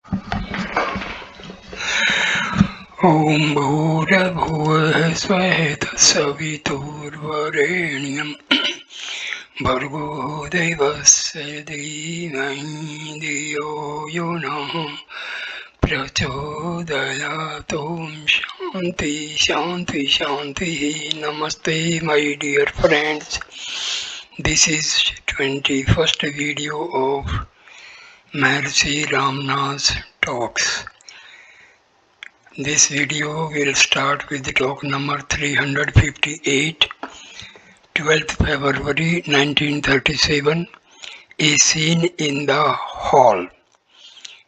ॐ भूर्भुवः स्वः तत्सवितुर्वरेण्यं भर्गो देवस्य धीमहि धियो यो नः प्रचोदयात् ॐ शान्ति शान्ति शान्तिः. Namaste my dear friends. This is 21st video of Maharshi Ramana's talks. This video will start with talk number 358, 12th February 1937, a scene in the hall.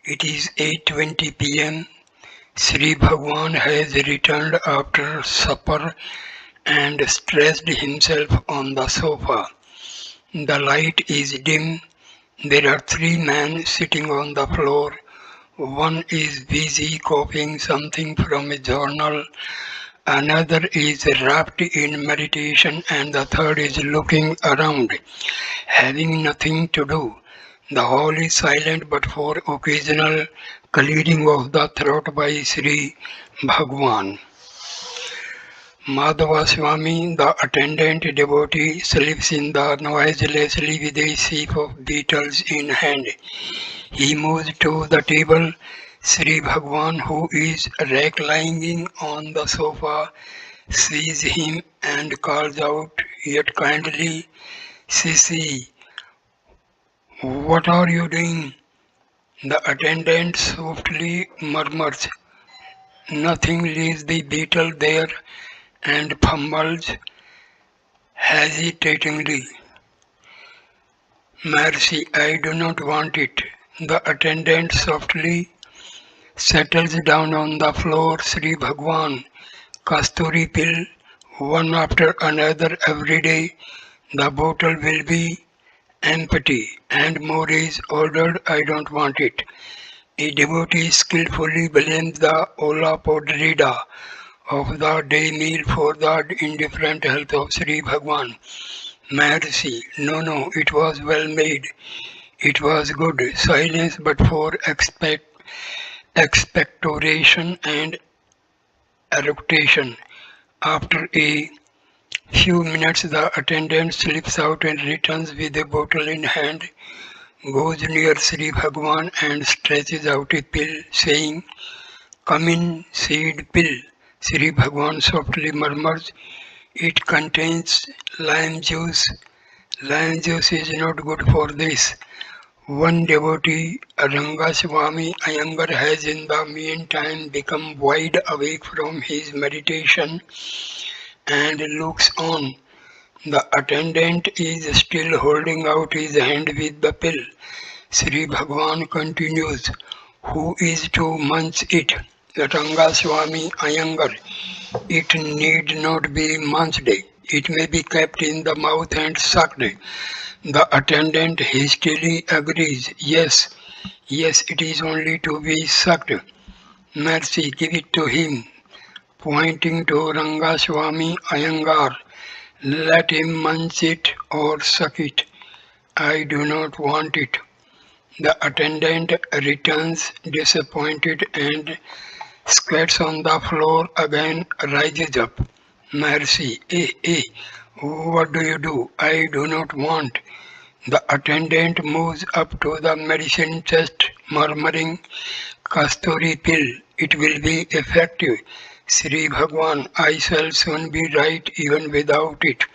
It is 8:20 p.m. Sri Bhagwan has returned after supper and stretched himself on the sofa. The light is dim. There are three men sitting on the floor. One is busy copying something from a journal, another is wrapped in meditation, and the third is looking around, having nothing to do. The hall is silent but for occasional clearing of the throat by Sri Bhagwan. Madhava Swami, the attendant devotee, sleeps in the noiselessly with a sheaf of beetles in hand. He moves to the table. Sri Bhagwan, who is reclining on the sofa, sees him and calls out, yet kindly, Sisi, what are you doing? The attendant softly murmurs, nothing, leaves the beetle there and fumbles hesitatingly. Mercy, I do not want it. The attendant softly settles down on the floor. Sri Bhagwan, Kasturi pill, one after another every day. The bottle will be empty, and more is ordered. I don't want it. A devotee skillfully blames the Ola Podrida of the day meal for the indifferent health of Sri Bhagwan. Mercy, no, it was well made. It was good. Silence but for expectoration and eructation. After a few minutes, the attendant slips out and returns with a bottle in hand, goes near Sri Bhagwan and stretches out a pill, saying, come in, seed pill. Sri Bhagwan softly murmurs, it contains lime juice. Lime juice is not good for this. One devotee, Rangaswami Iyengar, has in the meantime become wide awake from his meditation and looks on. The attendant is still holding out his hand with the pill. Sri Bhagwan continues, who is to munch it? The Rangaswami Iyengar. It need not be munched. It may be kept in the mouth and sucked. The attendant hastily agrees. Yes, it is only to be sucked. Mercy, give it to him. Pointing to Rangaswami Iyengar, let him munch it or suck it. I do not want it. The attendant returns disappointed and squats on the floor again, rises up. Mercy, what do you do? I do not want. The attendant moves up to the medicine chest, murmuring, Kasturi pill, it will be effective. Sri Bhagwan, I shall soon be right even without it.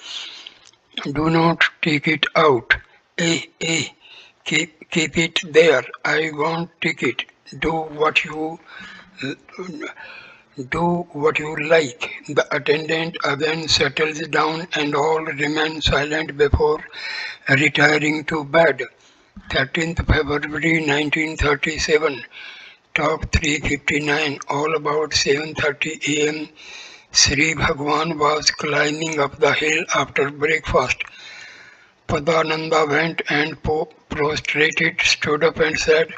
Do not take it out. Keep it there. I won't take it. Do what you like. The attendant again settles down and all remain silent before retiring to bed. 13th February 1937. Talk 359. All about 7:30 a.m. Sri Bhagwan was climbing up the hill after breakfast. Padananda went and prostrated, stood up and said,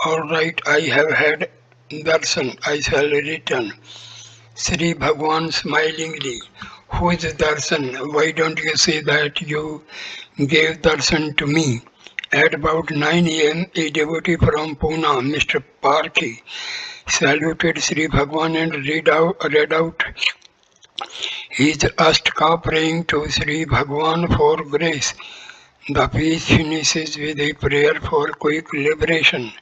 all right, I have had darshan, I shall return. Sri Bhagwan smilingly, who is darshan? Why don't you say that you gave darshan to me? At about 9 a.m., a devotee from Pune, Mr. Parkhi, saluted Sri Bhagwan and read out his Ashtaka, praying to Sri Bhagwan for grace. The piece finishes with a prayer for quick liberation.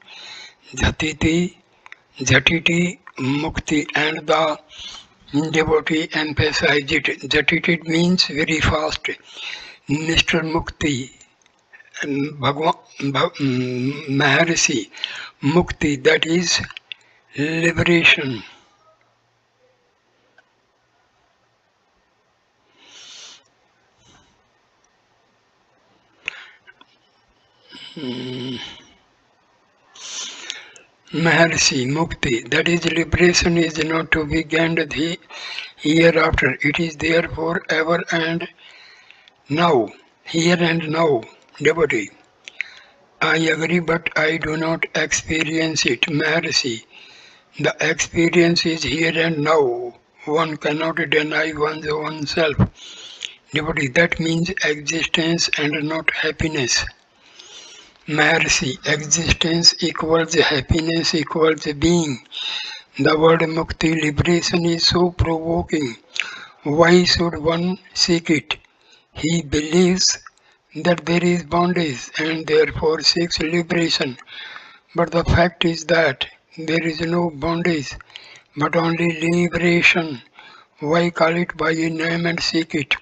Jatiti, Jatiti Mukti, and the devotee emphasized it. Jatiti means very fast. Mr. Mukti, Bhagwan, Maharshi, Mukti, that is liberation. Maharshi, Mukti, that is liberation is not to be gained the hereafter. It is there forever and now. Here and now, devotee. I agree, but I do not experience it. Maharshi, the experience is here and now. One cannot deny one's own self. Devotee, that means existence and not happiness. Maharshi, existence equals happiness equals being. The word mukti, liberation, is so provoking. Why should one seek it? He believes that there is bondage and therefore seeks liberation. But the fact is that there is no bondage, but only liberation. Why call it by a name and seek it?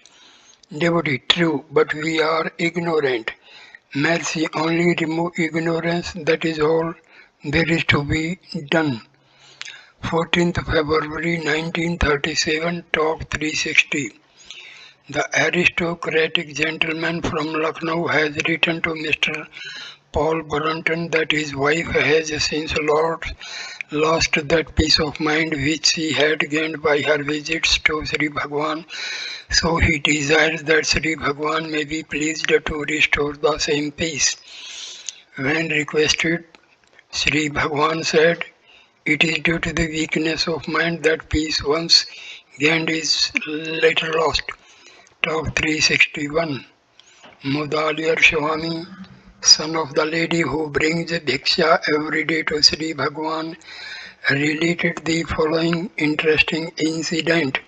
Devotee, true, but we are ignorant. Mercy only remove ignorance, that is all there is to be done. 14th February 1937, Talk 360. The aristocratic gentleman from Lucknow has written to Mr. Paul Brunton that his wife has since lost that peace of mind which she had gained by her visits to Sri Bhagwan. So he desires that Sri Bhagwan may be pleased to restore the same peace. When requested, Sri Bhagwan said, "It is due to the weakness of mind that peace once gained is later lost." Talk 361. Mudaliar Swami, son of the lady who brings bhiksha every day to Sri Bhagwan, related the following interesting incident.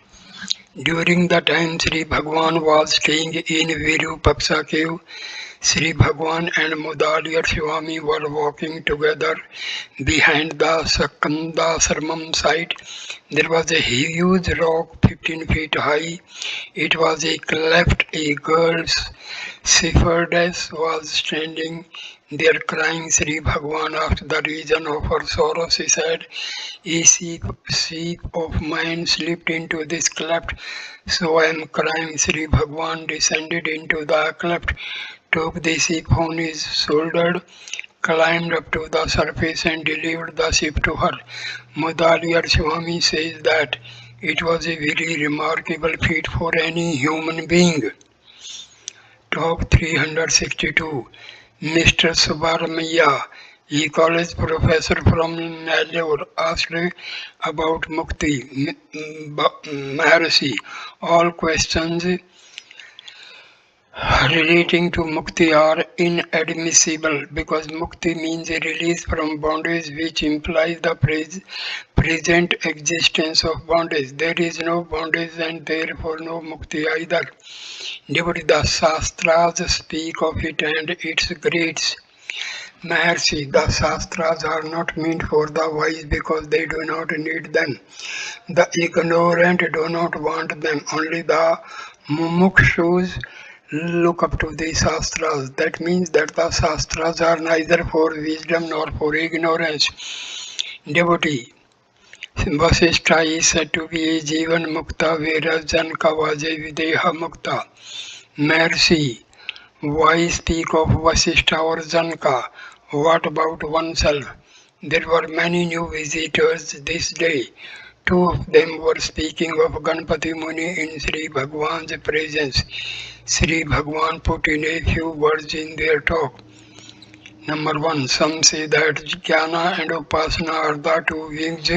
During the time Sri Bhagwan was staying in Virupaksha cave, Sri Bhagwan and Mudaliar Swami were walking together behind the Skandasramam site. There was a huge rock 15 feet high. It was a cleft. A girl's shepherdess was standing there crying. Sri Bhagwan asked the reason of her sorrow. She said, "A sheep of mine slipped into this cleft, so I am crying." Sri Bhagwan descended into the cleft, took the sheep on his shoulder, climbed up to the surface and delivered the sheep to her. Mudaliar Swami says that it was a very remarkable feat for any human being. Talk 362. Mr. Subbaramaya, a college professor from Nellore, asked about Mukti, Maharshi. All questions relating to mukti are inadmissible because mukti means a release from bondage, which implies the present existence of bondage. There is no bondage and therefore no mukti either. Devotee, the Shastras speak of it and its grades. Maharshi, the Shastras are not meant for the wise because they do not need them. The ignorant do not want them. Only the mumukshus look up to the Shastras. That means that the Shastras are neither for wisdom nor for ignorance. Devotee, Vasishtha is said to be a Jivan Mukta, whereas Janka was a Videha Mukta. Mercy, why speak of Vasishtha or Janka? What about oneself? There were many new visitors this day. Two of them were speaking of Ganpati Muni in Sri Bhagwan's presence. Sri Bhagwan put in a few words in their talk. Number one, some say that Jnana and Upasana are the two wings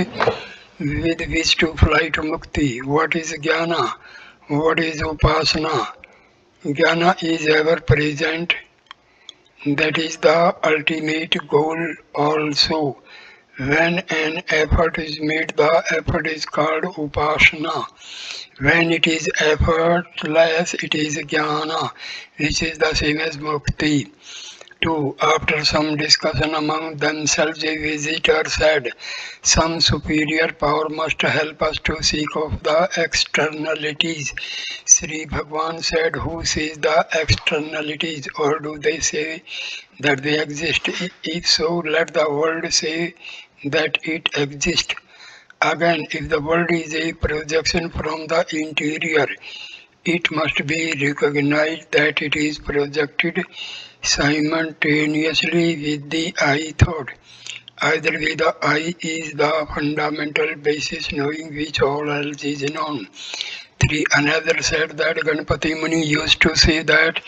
with which to fly to Mukti. What is Jnana? What is Upasana? Jnana is ever present That is the ultimate goal also. When an effort is made, the effort is called upasana. When it is effortless, it is jnana, which is the same as mukti. 2. After some discussion among themselves, a visitor said, some superior power must help us to seek of the externalities. Sri Bhagwan said, who sees the externalities, or do they say that they exist? If so, let the world say that it exists. Again, if the world is a projection from the interior, it must be recognized that it is projected simultaneously with the I thought. Either way, the I is the fundamental basis knowing which all else is known. 3. Another said that Ganpati Muni used to say that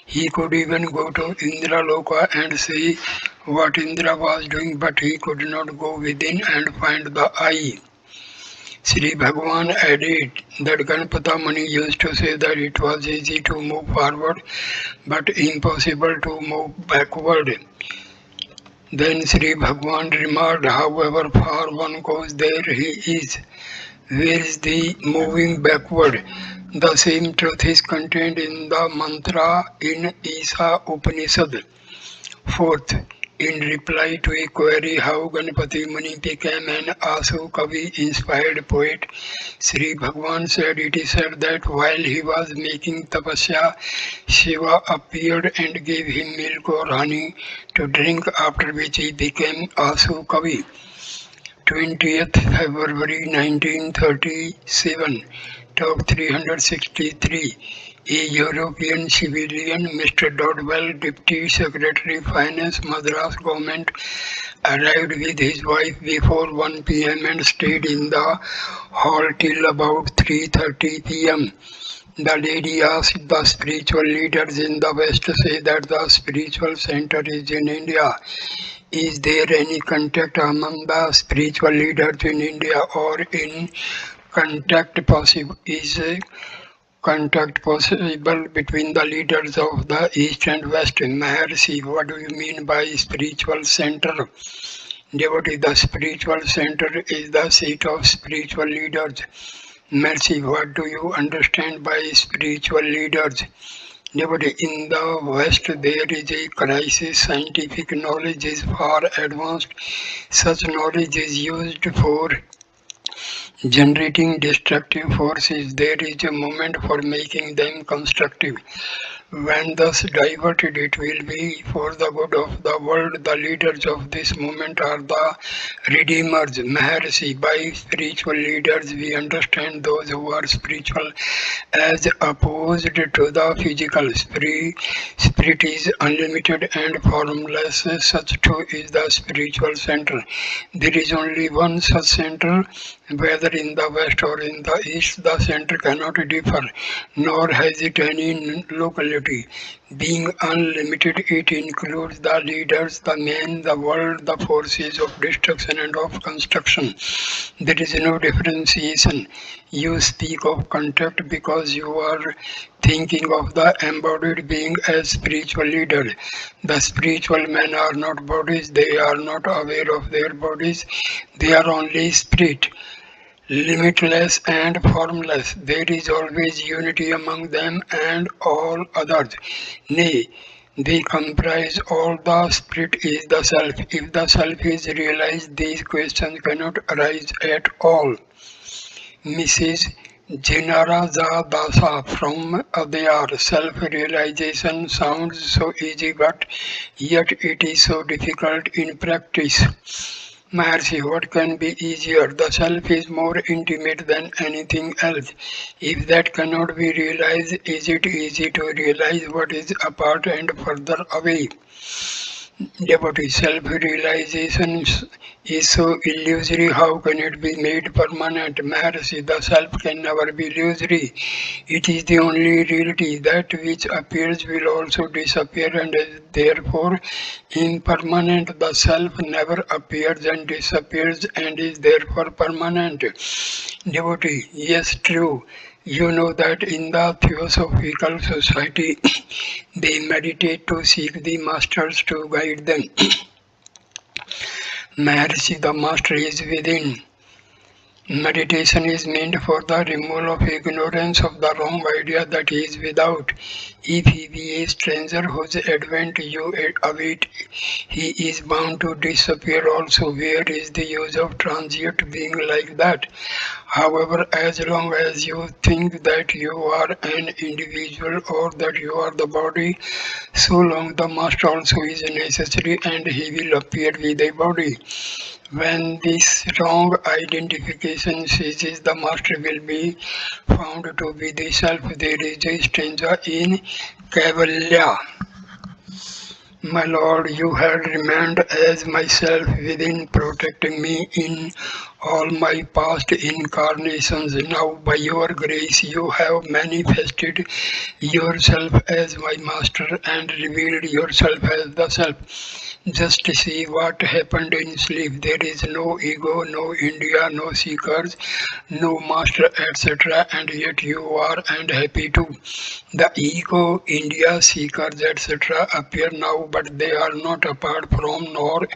he could even go to Indra Loka and see what Indra was doing, but he could not go within and find the I. Sri Bhagwan added that Ganpata Muni used to say that it was easy to move forward but impossible to move backward. Then Sri Bhagwan remarked, however far one goes, there he is. Where is the moving backward? The same truth is contained in the mantra in Isa Upanishad. Fourth, in reply to a query how Ganpati Muni became an Asu Kavi inspired poet, Sri Bhagwan said it is said that while he was making tapasya, Shiva appeared and gave him milk or honey to drink, after which he became Asu Kavi. 20th February 1937, Talk 363. A European civilian, Mr. Dodwell, Deputy Secretary Finance, Madras Government, arrived with his wife before 1 p.m. and stayed in the hall till about 3:30 p.m. The lady asked the spiritual leaders in the West to say that the spiritual center is in India. Is there any contact among the spiritual leaders in India or in contact possible? Is contact possible between the leaders of the East and West? Maharshi, what do you mean by spiritual center? Devotee, the spiritual center is the seat of spiritual leaders. Mercy, what do you understand by spiritual leaders? Devotee, in the West there is a crisis. Scientific knowledge is far advanced. Such knowledge is used for generating destructive forces. There is a moment for making them constructive. When thus diverted, it will be for the good of the world. The leaders of this movement are the redeemers. Maharshi, by spiritual leaders, we understand those who are spiritual as opposed to the physical. Spirit is unlimited and formless. Such too is the spiritual center. There is only one such center, whether in the West or in the East. The center cannot differ, nor has it any locality. Being unlimited, it includes the leaders, the men, the world, the forces of destruction and of construction. There is no differentiation. You speak of contact because you are thinking of the embodied being as spiritual leader. The spiritual men are not bodies, they are not aware of their bodies, they are only spirit, limitless and formless. There is always unity among them and all others. Nay, they comprise all. The spirit is the self. If the self is realized, these questions cannot arise at all. Mrs. Jinaraja Dasa from Adayar. Self-realization sounds so easy, but yet it is so difficult in practice. Maharshi, what can be easier? The self is more intimate than anything else. If that cannot be realized, is it easy to realize what is apart and further away? Devotee, self-realization is so illusory, how can it be made permanent? Maharshi, the self can never be illusory. It is the only reality. That which appears will also disappear and is therefore impermanent. The self never appears and disappears and is therefore permanent. Devotee, yes, true. You know that in the Theosophical Society they meditate to seek the masters to guide them. Maharshi, the master is within. Meditation is meant for the removal of ignorance of the wrong idea that he is without. If he be a stranger whose advent you await, he is bound to disappear also. Where is the use of transient being like that? However, as long as you think that you are an individual or that you are the body, so long the master also is necessary and he will appear with a body. When this wrong identification ceases, the master will be found to be the self. There is a stanza in Kaivalya. My Lord, you had remained as myself within, protecting me in all my past incarnations. Now, by your grace, you have manifested yourself as my master and revealed yourself as the self. Just see what happened in sleep. There is no ego, no India, no seekers, no master, etc. And yet you are and happy too. The ego, India, seekers, etc. appear now, but they are not apart from nor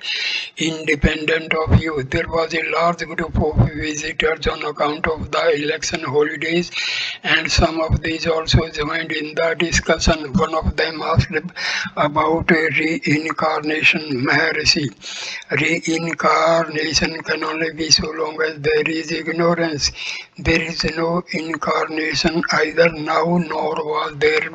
independent of you. There was a large group of visitors on account of the election holidays, and some of these also joined in the discussion. One of them asked about reincarnation. Maharshi, reincarnation can only be so long as there is ignorance. There is no incarnation either now, nor was there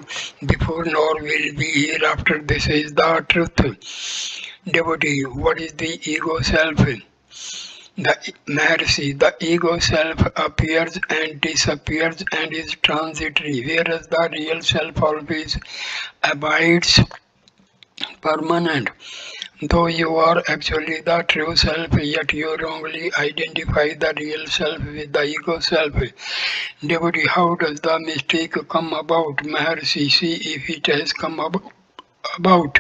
before, nor will be hereafter. This is the truth. Devotee, what is the ego self? The Maharshi, the ego self appears and disappears and is transitory, whereas the real self always abides permanent. Though you are actually the true self, yet you wrongly identify the real self with the ego self. Devotee, how does the mistake come about? Maharshi, see if it has come about.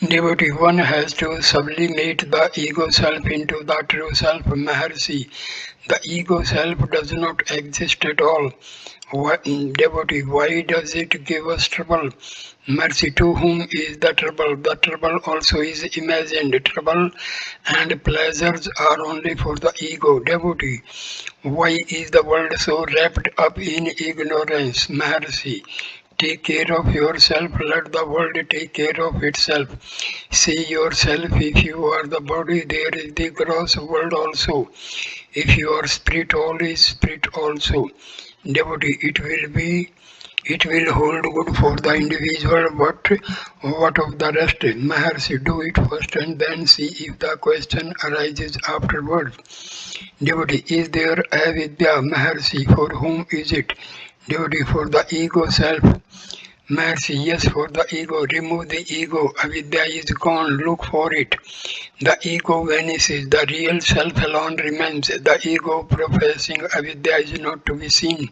Devotee, one has to sublimate the ego self into the true self. Maharshi, the ego self does not exist at all. Devotee, why does it give us trouble? Mercy, to whom is the trouble? The trouble also is imagined. Trouble and pleasures are only for the ego. Devotee, why is the world so wrapped up in ignorance? Maharshi, take care of yourself, let the world take care of itself. See yourself, if you are the body, there is the gross world also. If you are spirit, all is spirit also. Devotee, it will hold good for the individual, but what of the rest? Maharshi, do it first and then see if the question arises afterwards. Devotee, is there avidya? Maharshi, for whom is it? Devotee, for the ego self. Mercy, yes, for the ego. Remove the ego. Avidya is gone. Look for it. The ego vanishes. The real self alone remains. The ego professing avidya is not to be seen.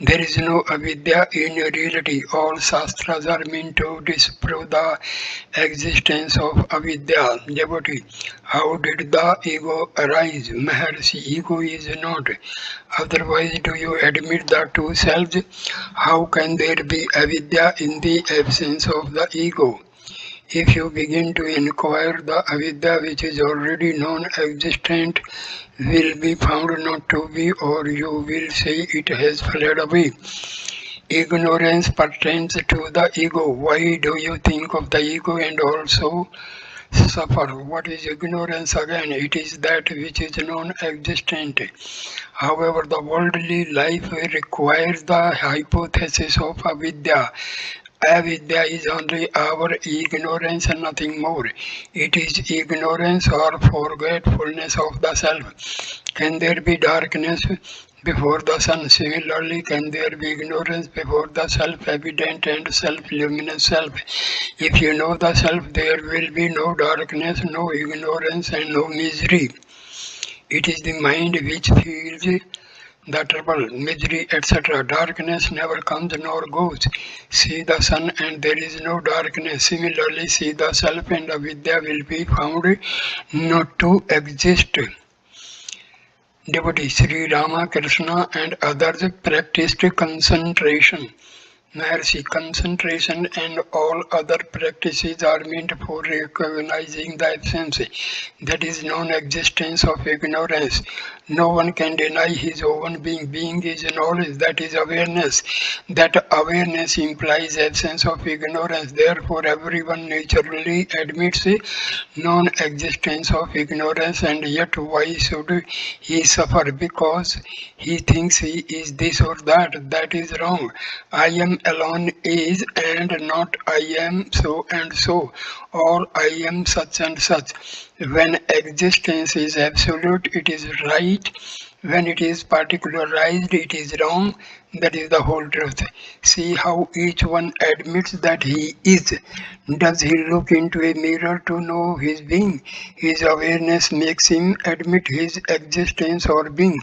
There is no avidya in reality. All shastras are meant to disprove the existence of avidya. Devotee, how did the ego arise? Maharshi, ego is not. Otherwise, do you admit the two selves? How can there be avidya in the absence of the ego? If you begin to inquire, the avidya which is already non-existent will be found not to be, or you will say it has fled away. Ignorance pertains to the ego. Why do you think of the ego and also suffer? What is ignorance again? It is that which is non-existent. However, the worldly life requires the hypothesis of avidya. Avidya is only our ignorance and nothing more. It is ignorance or forgetfulness of the self. Can there be darkness before the sun? Similarly, can there be ignorance before the self-evident and self-luminous self? If you know the self, there will be no darkness, no ignorance, and no misery. It is the mind which feels the trouble, misery, etc. Darkness never comes nor goes. See the sun and there is no darkness. Similarly, see the self and avidya will be found not to exist. Devotee Sri Ramakrishna and others practiced concentration. Maharshi, concentration and all other practices are meant for recognizing the absence, that is, non-existence of ignorance. No one can deny his own being. Being is knowledge, that is awareness. That awareness implies absence of ignorance. Therefore, everyone naturally admits non-existence of ignorance, and yet why should he suffer? Because he thinks he is this or that. That is wrong. I am alone is and not I am so and so, or I am such and such. When existence is absolute, it is right. When it is particularized, it is wrong. That is the whole truth. See how each one admits that he is. Does he look into a mirror to know his being? His awareness makes him admit his existence or being,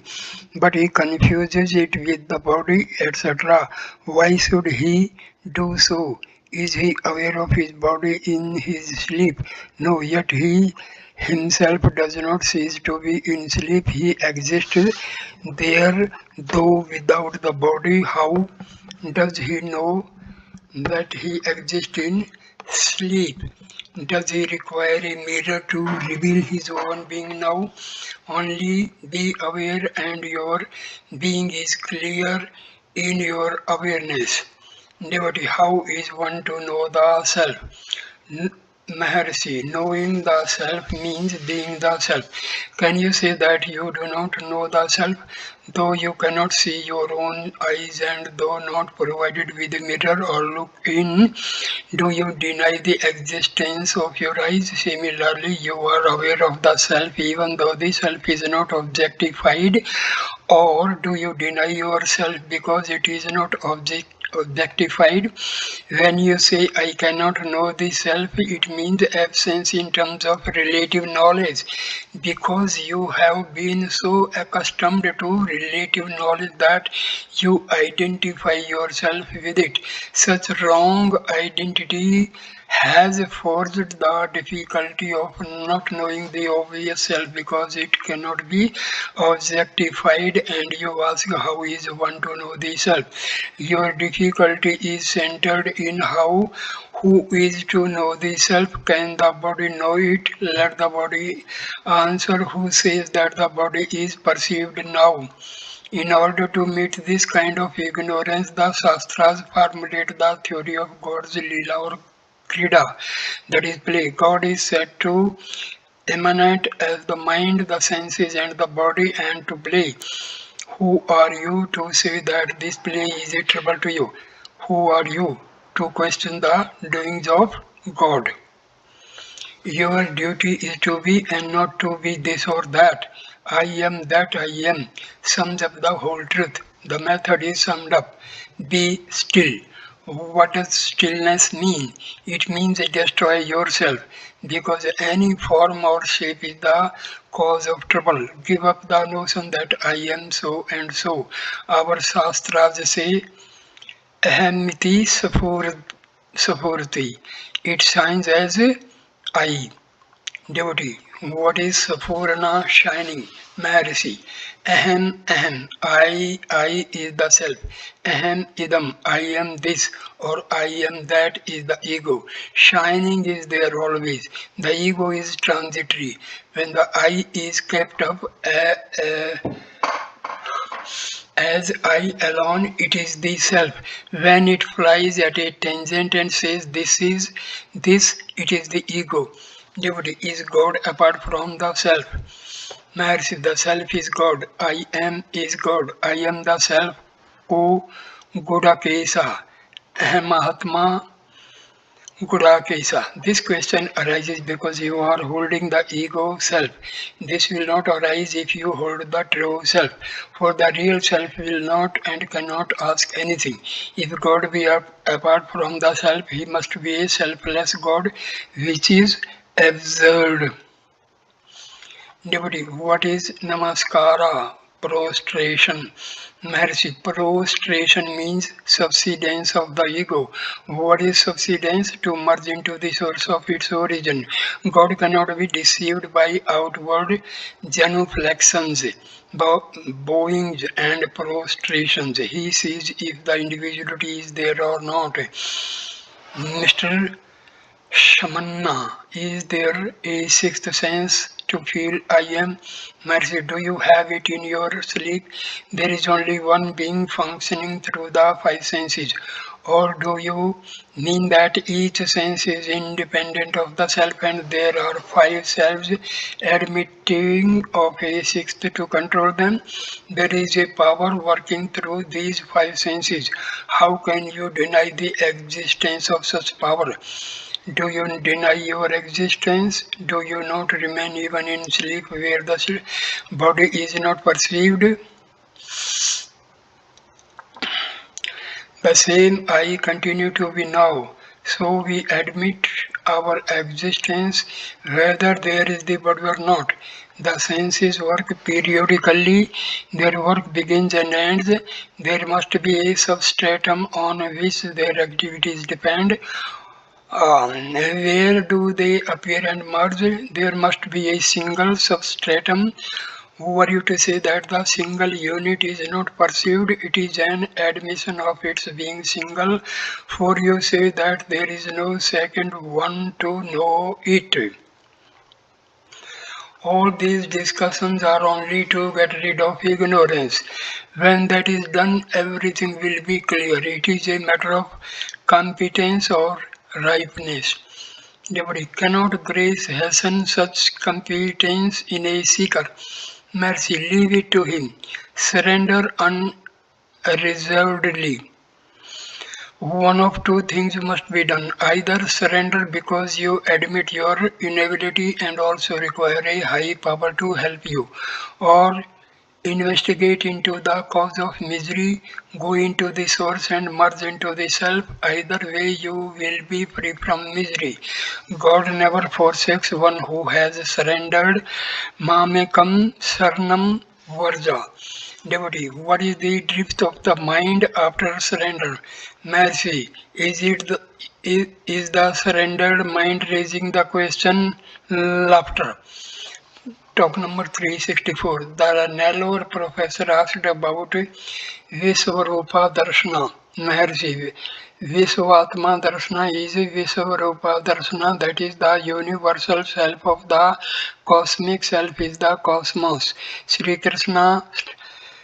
but he confuses it with the body, etc. Why should he do so? Is he aware of his body in his sleep? No, yet he himself does not cease to be in sleep. He exists there, though without the body. How does he know that he exists in sleep? Does he require a mirror to reveal his own being now? Only be aware, and your being is clear in your awareness. Devotee, how is one to know the self? Maharshi, knowing the self means being the self. Can you say that you do not know the self? Though you cannot see your own eyes and though not provided with a mirror or look in, do you deny the existence of your eyes? Similarly, you are aware of the self even though the self is not objectified. Or do you deny yourself because it is not objectified? When you say I cannot know the self, it means absence in terms of relative knowledge, because you have been so accustomed to relative knowledge that you identify yourself with it. Such wrong identity has forged the difficulty of not knowing the obvious self, because it cannot be objectified. And you ask, how is one to know the self? Your difficulty is centered in how who is to know the self. Can the body know it? Let the body answer. Who says that the body is perceived now? In order to meet this kind of ignorance, the Shastras formulate the theory of God's Leela or Krida, that is play. God is said to emanate as the mind, the senses, and the body, and to play. Who are you to say that this play is a trouble to you? Who are you to question the doings of God? Your duty is to be and not to be this or that. I am that I am sums up the whole truth. The method is summed up. Be still. What does stillness mean? It means destroy yourself, because any form or shape is the cause of trouble. Give up the notion that I am so and so. Our Shastras say Ahimiti Sapurti. It shines as I. Devotee, what is Sapurna shining? Maharshi, Aham, I is the self. Aham idam, I am this or I am that is the ego. Shining is there always. The ego is transitory. When the I is kept up as I alone, it is the self. When it flies at a tangent and says this is this, it is the ego. Devotee, is God apart from the self? Maharshi, the self is God. I am is God. I am the self. O Gudakesa. Mahatma Gudakesa. This question arises because you are holding the ego self. This will not arise if you hold the true self. For the real self will not and cannot ask anything. If God be apart from the self, he must be a selfless God, which is absurd. Devotee, what is namaskara? prostration. Maharshi, prostration means subsidence of the ego. What is subsidence? To merge into the source of its origin. God cannot be deceived by outward genuflections, bowings, and prostrations. He sees if the individuality is there or not. Mr. Shamanna, is there a sixth sense to feel I am? Mercy, do you have it in your sleep? There is only one being functioning through the five senses. Or do you mean that each sense is independent of the self and there are five selves admitting of a sixth to control them? There is a power working through these five senses. How can you deny the existence of such power? Do you deny your existence? Do you not remain even in sleep where the body is not perceived? The same I continue to be now. So we admit our existence whether there is the body or not. The senses work periodically, their work begins and ends. There must be a substratum on which their activities depend. Where do they appear and merge? There must be a single substratum. Who are you to say that the single unit is not perceived? It is an admission of its being single, for you say that there is no second one to know it. All these discussions are only to get rid of ignorance. When that is done, everything will be clear. It is a matter of competence or ripeness. Nobody cannot grace hasten such competence in a seeker. Mercy, leave it to him. Surrender unreservedly. One of two things must be done. Either surrender because you admit your inability and also require a high power to help you, or investigate into the cause of misery, go into the source and merge into the self. Either way, you will be free from misery. God never forsakes one who has surrendered. Mamekam Sarnam Varja. Devotee, what is the drift of the mind after surrender? Mercy, is the surrendered mind raising the question? Laughter. Talk number 364. The Nellore professor asked about Visvarupa Darshana. Maharshi, Visvatma Darshana is Visvarupa Darshana, that is the universal self of the cosmic self is the cosmos. Sri Krishna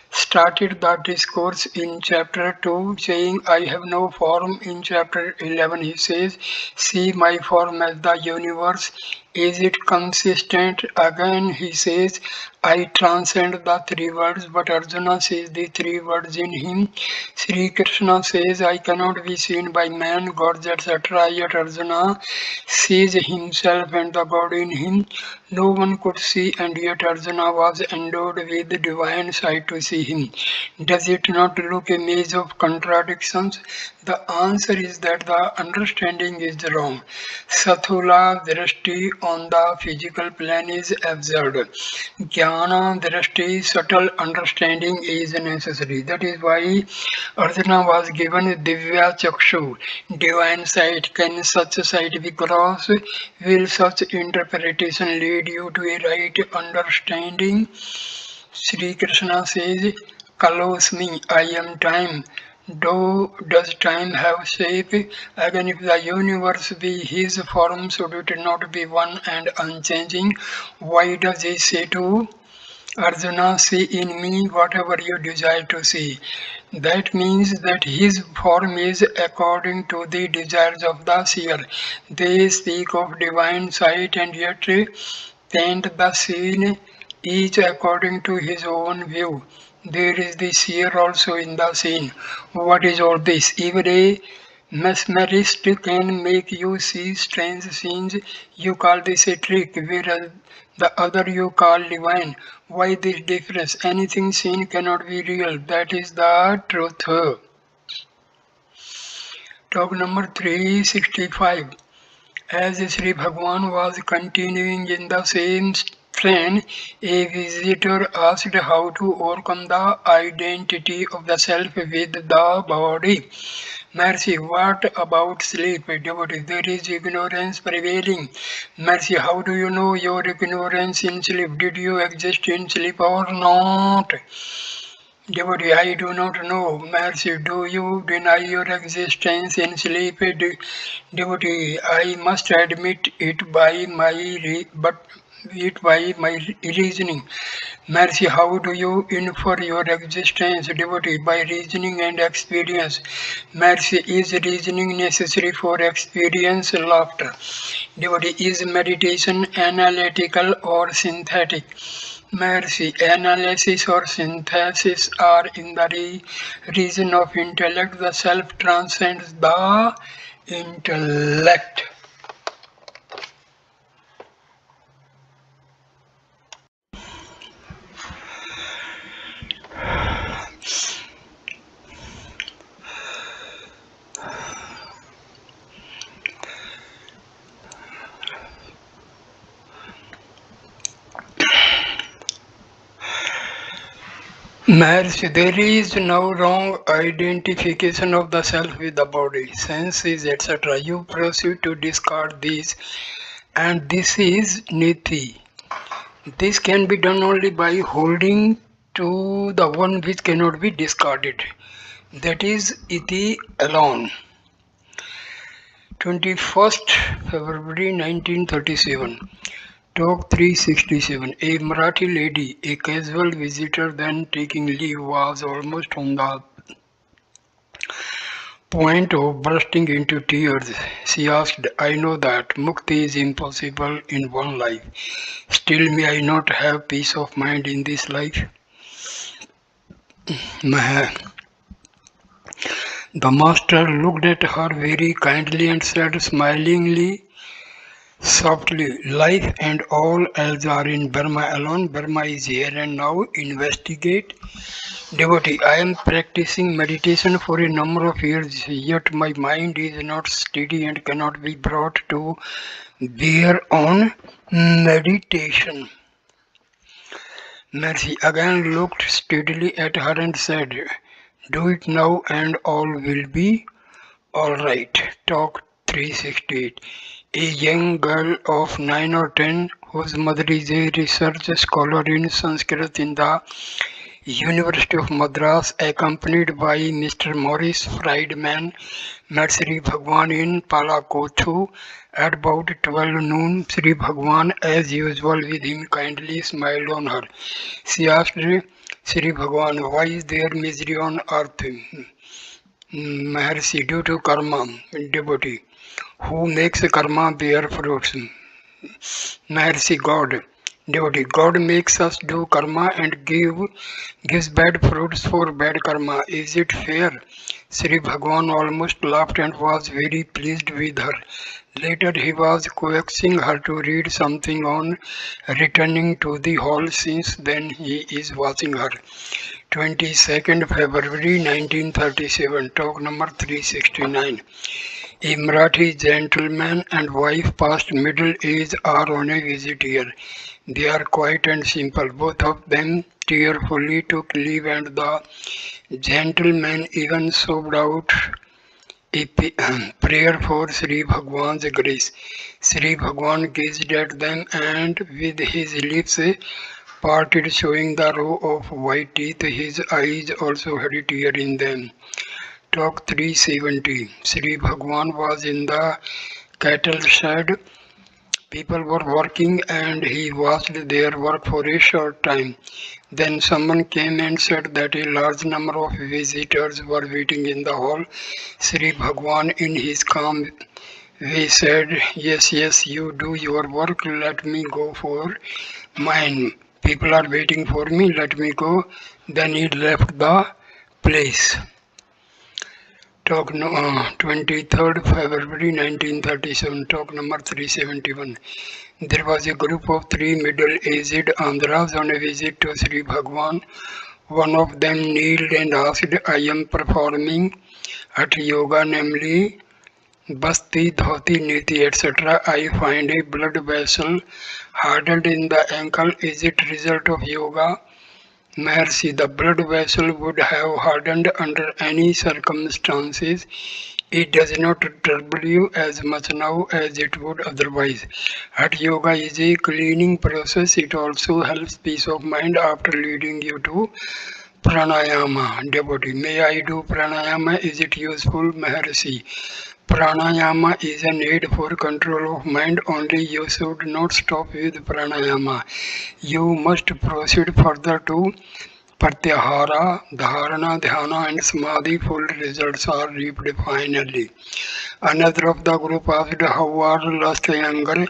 started the discourse in chapter 2 saying, I have no form. In chapter 11 he says, see my form as the universe. Is it consistent? Again he says, I transcend the three words, but Arjuna says the three words in him. Sri Krishna says, I cannot be seen by man, gods, etc. Yet Arjuna sees himself and the God in him. No one could see, and yet Arjuna was endowed with divine sight to see him. Does it not look a maze of contradictions? The answer is that the understanding is wrong. Sathula drishti on the physical plane is absurd. Jnana drishti, subtle understanding, is necessary. That is why Arjuna was given Divya Chakshu, divine sight. Can such sight be gross? Will such interpretation lead you to a right understanding? Sri Krishna says, Kalosmi, I am time. Does time have shape? Again, if the universe be his form, should it not be one and unchanging? Why does he say to Arjuna, see in me whatever you desire to see? That means that his form is according to the desires of the seer. They speak of divine sight and yet paint the scene each according to his own view. There is the seer also in the scene. What is all this? Even a mesmerist can make you see strange scenes. You call this a trick, whereas the other you call divine. Why this difference? Anything seen cannot be real. That is the truth. Talk number 365. As Sri Bhagwan was continuing in the same train, a visitor asked how to overcome the identity of the self with the body. Mercy, what about sleep? Devotee, there is ignorance prevailing. Mercy, how do you know your ignorance in sleep? Did you exist in sleep or not? Devotee, I do not know. Mercy, do you deny your existence in sleep? Devotee, I must admit it by my reasoning. Mercy, how do you infer your existence? Devotee, by reasoning and experience. Mercy, is reasoning necessary for experience? Laughter. Devotee, is meditation analytical or synthetic? Mercy, analysis or synthesis are in the region of intellect. The self transcends the intellect. Marriage, there is no wrong identification of the self with the body, senses, etc. You proceed to discard these, and this is niti. This can be done only by holding to the one which cannot be discarded. That is iti alone. 21st February 1937. Talk 367. A Marathi lady, a casual visitor then taking leave, was almost on the point of bursting into tears. She asked, I know that mukti is impossible in one life. Still, may I not have peace of mind in this life? The master looked at her very kindly and said smilingly, softly, life and all else are in Burma alone. Burma is here and now. Investigate. Devotee, I am practicing meditation for a number of years, yet my mind is not steady and cannot be brought to bear on meditation. Mercy again looked steadily at her and said, do it now and all will be alright. Talk 368. A young girl of 9 or 10, whose mother is a research scholar in Sanskrit in the University of Madras, accompanied by Mr. Maurice Friedman, met Sri Bhagwan in Palakothu at about 12 noon. Sri Bhagwan, as usual with him, kindly smiled on her. She asked Sri Bhagwan, why is there misery on earth? Maharshi, due to karma, devotee. Who makes karma bear fruits? Maharshi, God. Devotee, God makes us do karma and gives bad fruits for bad karma. Is it fair? Sri Bhagwan almost laughed and was very pleased with her. Later he was coaxing her to read something on returning to the hall. Since then he is watching her. 22nd February 1937, talk number 369. A Marathi gentleman and wife past middle age are on a visit here. They are quiet and simple. Both of them tearfully took leave, and the gentleman even sobbed out a prayer for Sri Bhagwan's grace. Sri Bhagwan gazed at them and with his lips parted, showing the row of white teeth. His eyes also had a tear in them. Talk 370. Sri Bhagwan was in the cattle shed. People were working and he watched their work for a short time. Then someone came and said that a large number of visitors were waiting in the hall. Sri Bhagwan in his calm way said, yes, yes, you do your work, let me go for mine. People are waiting for me, let me go. Then he left the place. Talk 23rd February 1937, talk number 371. There was a group of three middle-aged Andhras on a visit to Sri Bhagwan. One of them kneeled and asked, I am performing at yoga, namely Basti, Dhoti, Niti, etc. I find a blood vessel hardened in the ankle. Is it result of yoga? Maharshi, the blood vessel would have hardened under any circumstances. It does not trouble you as much now as it would otherwise. Hatha yoga is a cleaning process. It also helps peace of mind after leading you to pranayama. Devotee, may I do pranayama? Is it useful? Maharshi, pranayama is an aid for control of mind only. You should not stop with pranayama. You must proceed further to Pratyahara, Dharana, Dhyana, and Samadhi. Full results are reaped finally. Another of the group asked how are lust, anger,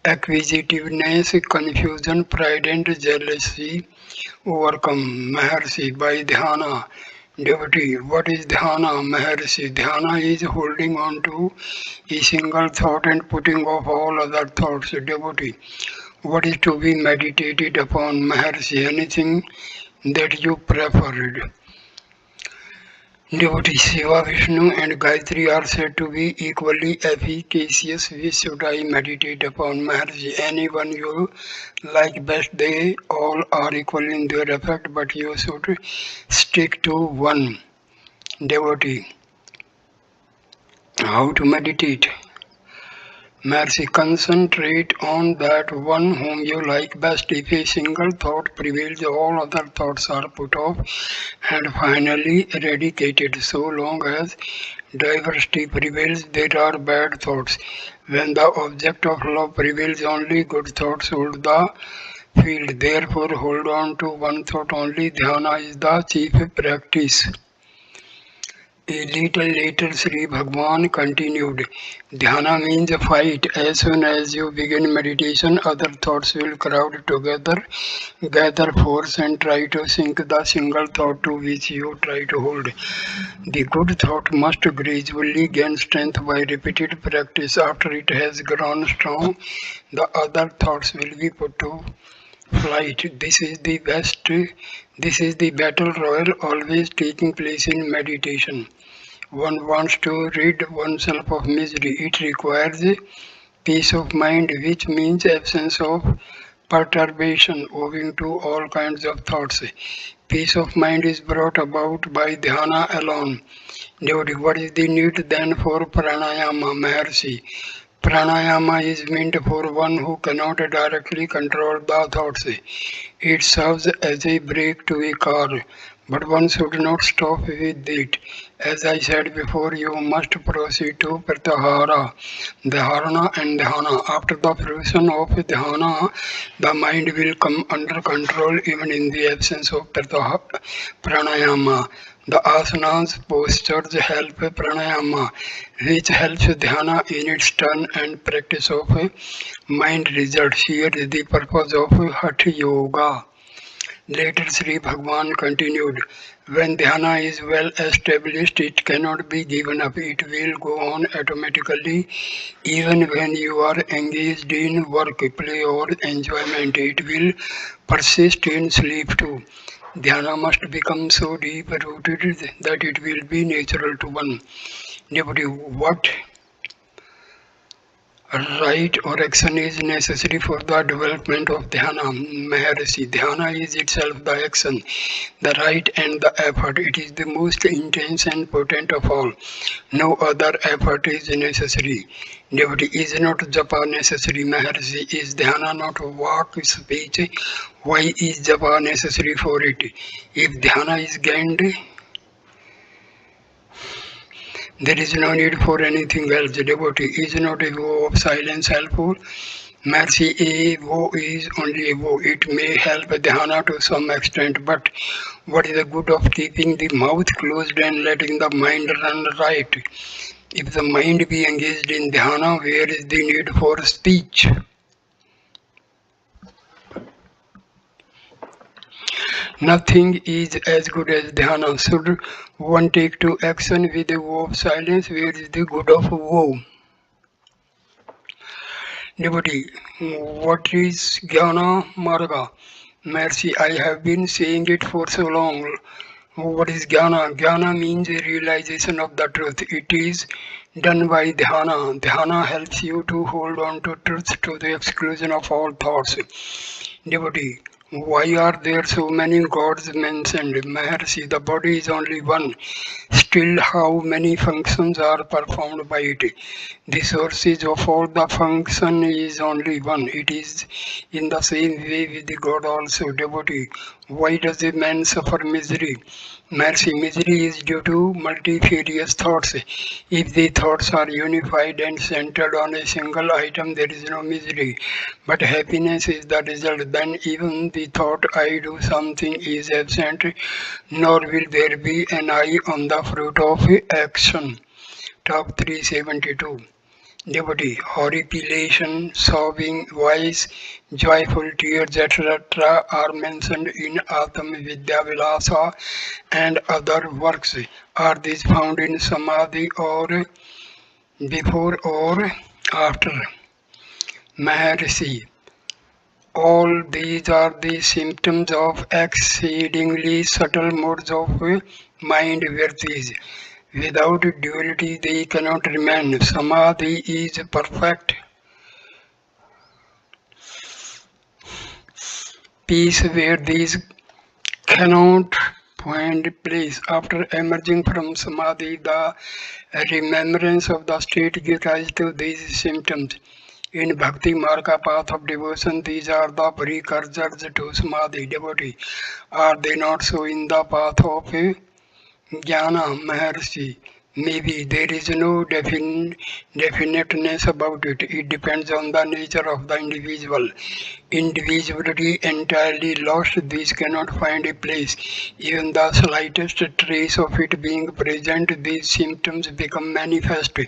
acquisitiveness, confusion, pride, and jealousy overcome. Maharshi, by Dhyana. Devotee, what is Dhyana? Maharshi, Dhyana is holding on to a single thought and putting off all other thoughts. Devotee, what is to be meditated upon? Maharshi, anything that you preferred. Devotees Shiva, Vishnu and Gayatri are said to be equally efficacious. Which should I meditate upon? Maharshi, anyone you like best, they all are equal in their effect, but you should stick to one. Devotee, how to meditate? Mercy, concentrate on that one whom you like best. If a single thought prevails, all other thoughts are put off and finally eradicated. So long as diversity prevails, there are bad thoughts. When the object of love prevails, only good thoughts hold the field. Therefore, hold on to one thought only. Dhyana is the chief practice. A little later, Sri Bhagwan continued, Dhyana means a fight. As soon as you begin meditation, other thoughts will crowd together, gather force, and try to sink the single thought to which you try to hold. The good thought must gradually gain strength by repeated practice. After it has grown strong, the other thoughts will be put to flight. This is the battle royal always taking place in meditation. One wants to rid oneself of misery. It requires peace of mind, which means absence of perturbation owing to all kinds of thoughts. Peace of mind is brought about by dhyana alone. Devotee, what is the need then for pranayama? Maharshi, pranayama is meant for one who cannot directly control the thoughts. It serves as a brake to a car, but one should not stop with it. As I said before, you must proceed to Pratyahara, Dharana and Dhyana. After the fruition of Dhyana, the mind will come under control even in the absence of Pranayama. The asanas postures help pranayama, which helps dhyana in its turn and practice of mind results. Here is the purpose of Hatha Yoga. Later Sri Bhagwan continued, when dhyana is well established, it cannot be given up. It will go on automatically even when you are engaged in work, play or enjoyment. It will persist in sleep too. Dhyana must become so deep rooted that it will be natural to one. Devotee, what right or action is necessary for the development of dhyana? Maharshi, dhyana is itself the action, the right and the effort. It is the most intense and potent of all. No other effort is necessary. Devotee, is not japa necessary? Maharshi, is dhyana not walk, speech? Why is japa necessary for it? If dhyana is gained, there is no need for anything else. Devotee, is not a vow of silence helpful? Mercy, a vow is only a vow. It may help dhyana to some extent, but what is the good of keeping the mouth closed and letting the mind run right? If the mind be engaged in dhyana, where is the need for speech? Nothing is as good as dhyana. Should one take to action with a vow of silence, where is the good of vow? Devotee, what is Jnana Marga? Mercy, I have been saying it for so long. What is jnana? Jnana means a realization of the truth. It is done by dhyana. Dhyana helps you to hold on to truth to the exclusion of all thoughts. Devotee, why are there so many gods mentioned? Maharshi, the body is only one. Still, how many functions are performed by it? The sources of all the function is only one. It is in the same way with the God also. Devotee, why does a man suffer misery? Mercy, misery is due to multifarious thoughts. If the thoughts are unified and centered on a single item, there is no misery. But happiness is the result. Then even the thought I do something is absent, nor will there be an eye on the fruit of action. Top 372. Devotee, horripilation, sobbing, voice, joyful tears, etc. are mentioned in Atam Vidya Vilasa and other works. Are these found in Samadhi or before or after? Maharshi, all these are the symptoms of exceedingly subtle modes of mind virtues. Without duality, they cannot remain. Samadhi is perfect peace where these cannot find place. After emerging from Samadhi, the remembrance of the state gives rise to these symptoms. In Bhakti Marga path of devotion, these are the precursors to Samadhi. Devotee, are they not so in the path of Jnana, Maharshi? Maybe there is no definiteness about it. It depends on the nature of the individual. Individuality entirely lost, these cannot find a place. Even the slightest trace of it being present, these symptoms become manifest.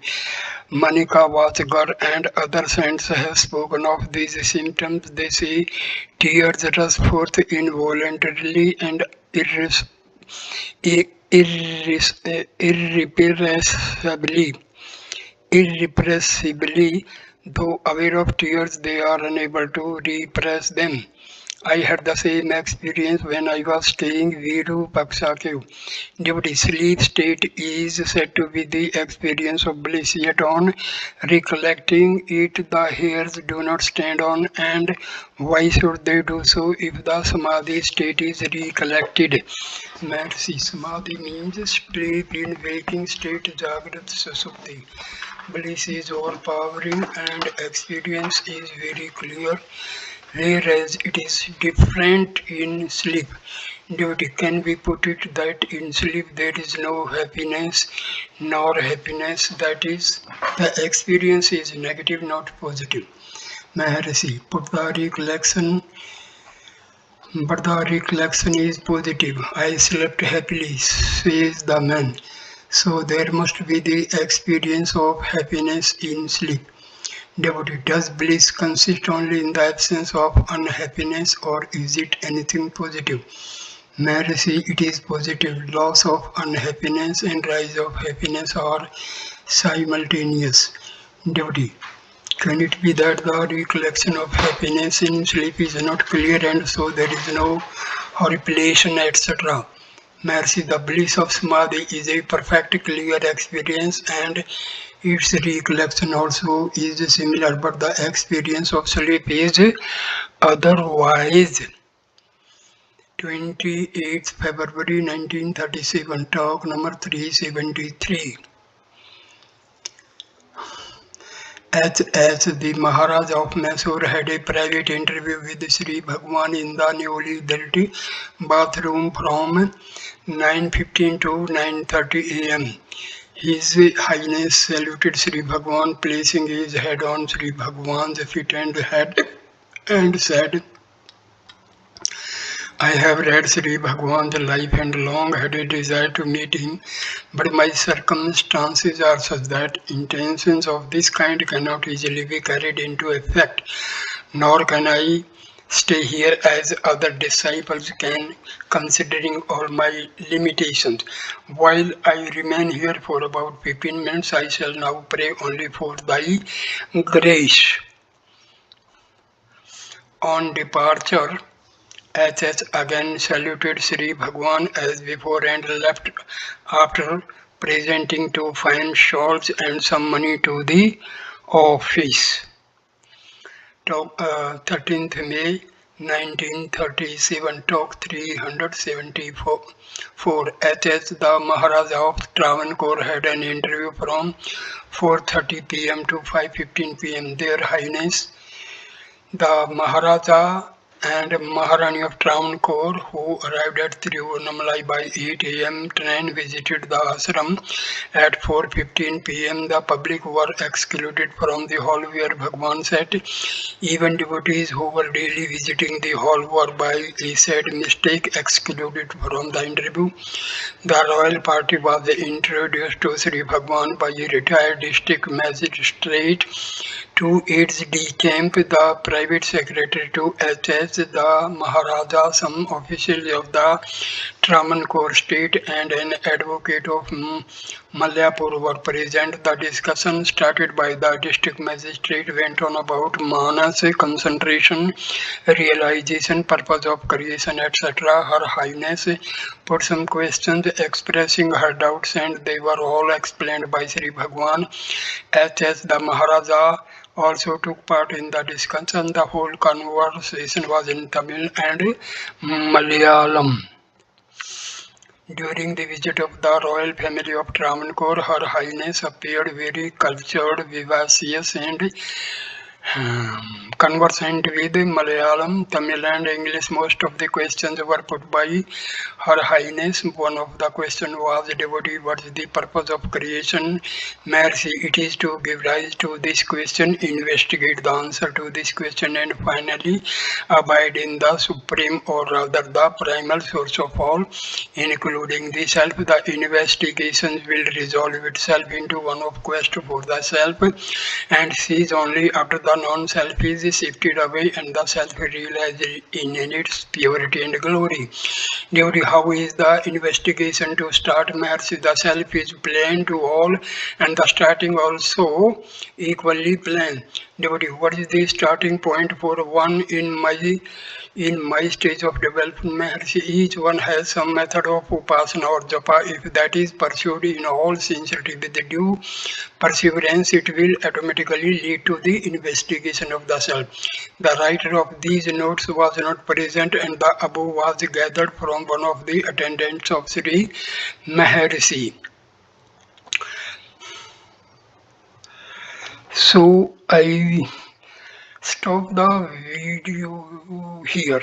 Manika Vachgar and other saints have spoken of these symptoms. They say tears rush forth involuntarily and irrepressibly. Irrepressibly, though aware of tears, they are unable to repress them. I had the same experience when I was staying Virupaksha cave. Devotee, sleep state is said to be the experience of bliss, yet on recollecting it, the hairs do not stand on, and why should they do so if the samadhi state is recollected? Mercy, samadhi means sleep in waking state, Jagrat Susupti. Bliss is overpowering and experience is very clear, whereas it is different in sleep. Duty can be put it that in sleep there is no happiness nor happiness, that is, the experience is negative, not positive. Maharshi, but the recollection is positive. I slept happily, says the man. So there must be the experience of happiness in sleep. Devotee, does bliss consist only in the absence of unhappiness or is it anything positive? Mercy, it is positive. Loss of unhappiness and rise of happiness are simultaneous. Devotee, can it be that the recollection of happiness in sleep is not clear and so there is no horripilation, etc.? Mercy, the bliss of Samadhi is a perfect clear experience and its recollection also is similar, but the experience of sleep is otherwise. 28th February 1937, talk number 373. As the Maharaj of Mysore had a private interview with Sri Bhagwan in the newly built bathroom from 9:15 to 9:30 am. His Highness saluted Sri Bhagwan, placing his head on Sri Bhagwan's feet and head, and said, I have read Sri Bhagwan's life and long had a desire to meet him, but my circumstances are such that intentions of this kind cannot easily be carried into effect, nor can I stay here as other disciples can, considering all my limitations. While I remain here for about 15 minutes, I shall now pray only for thy grace. On departure, HS again saluted Sri Bhagwan as before and left after presenting two fine shawls and some money to the office. 13th May 1937, talk 374. HS, the Maharaja of Travancore, had an interview from 4:30 p.m. to 5:15 p.m. Their Highness the Maharaja and Maharani of Travancore, who arrived at Tiruvannamalai by 8 a.m. train, visited the ashram at 4:15 p.m. The public were excluded from the hall where Bhagwan sat. Even devotees who were daily visiting the hall were by a sad mistake excluded from the interview. The royal party was introduced to Sri Bhagwan by a retired district magistrate to its camp, the private secretary to HS, the Maharaja, some officials of the Travancore state and an advocate of Malayapur were present. The discussion started by the district magistrate went on about manas, concentration, realization, purpose of creation, etc. Her Highness put some questions expressing her doubts and they were all explained by Sri Bhagwan. HS, the Maharaja, also took part in the discussion. The whole conversation was in Tamil and Malayalam. During the visit of the royal family of Travancore, Her Highness appeared very cultured, vivacious and conversant with Malayalam, Tamil and English. Most of the questions were put by Her Highness. One of the questions was, devotee, what is the purpose of creation? Maharshi, it is to give rise to this question, investigate the answer to this question and finally abide in the supreme or rather the primal source of all, including the self. The investigation will resolve itself into one of quest for the self and cease only after the non-self is shifted away and the self realized in its purity and glory. Devotee, how is the investigation to start? Maharshi, the self is plain to all and the starting also equally plain. Devotee, what is the starting point for one in my stage of development? Maharshi, each one has some method of upasana or japa. If that is pursued in all sincerity with the due perseverance, it will automatically lead to the investigation of the self. The writer of these notes was not present and the above was gathered from one of the attendants of Sri Maharshi. So I stop the video here.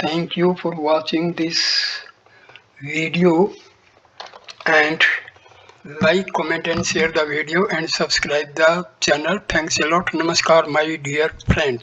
Thank you for watching this video and like, comment and share the video and subscribe the channel. Thanks a lot. Namaskar my dear friends.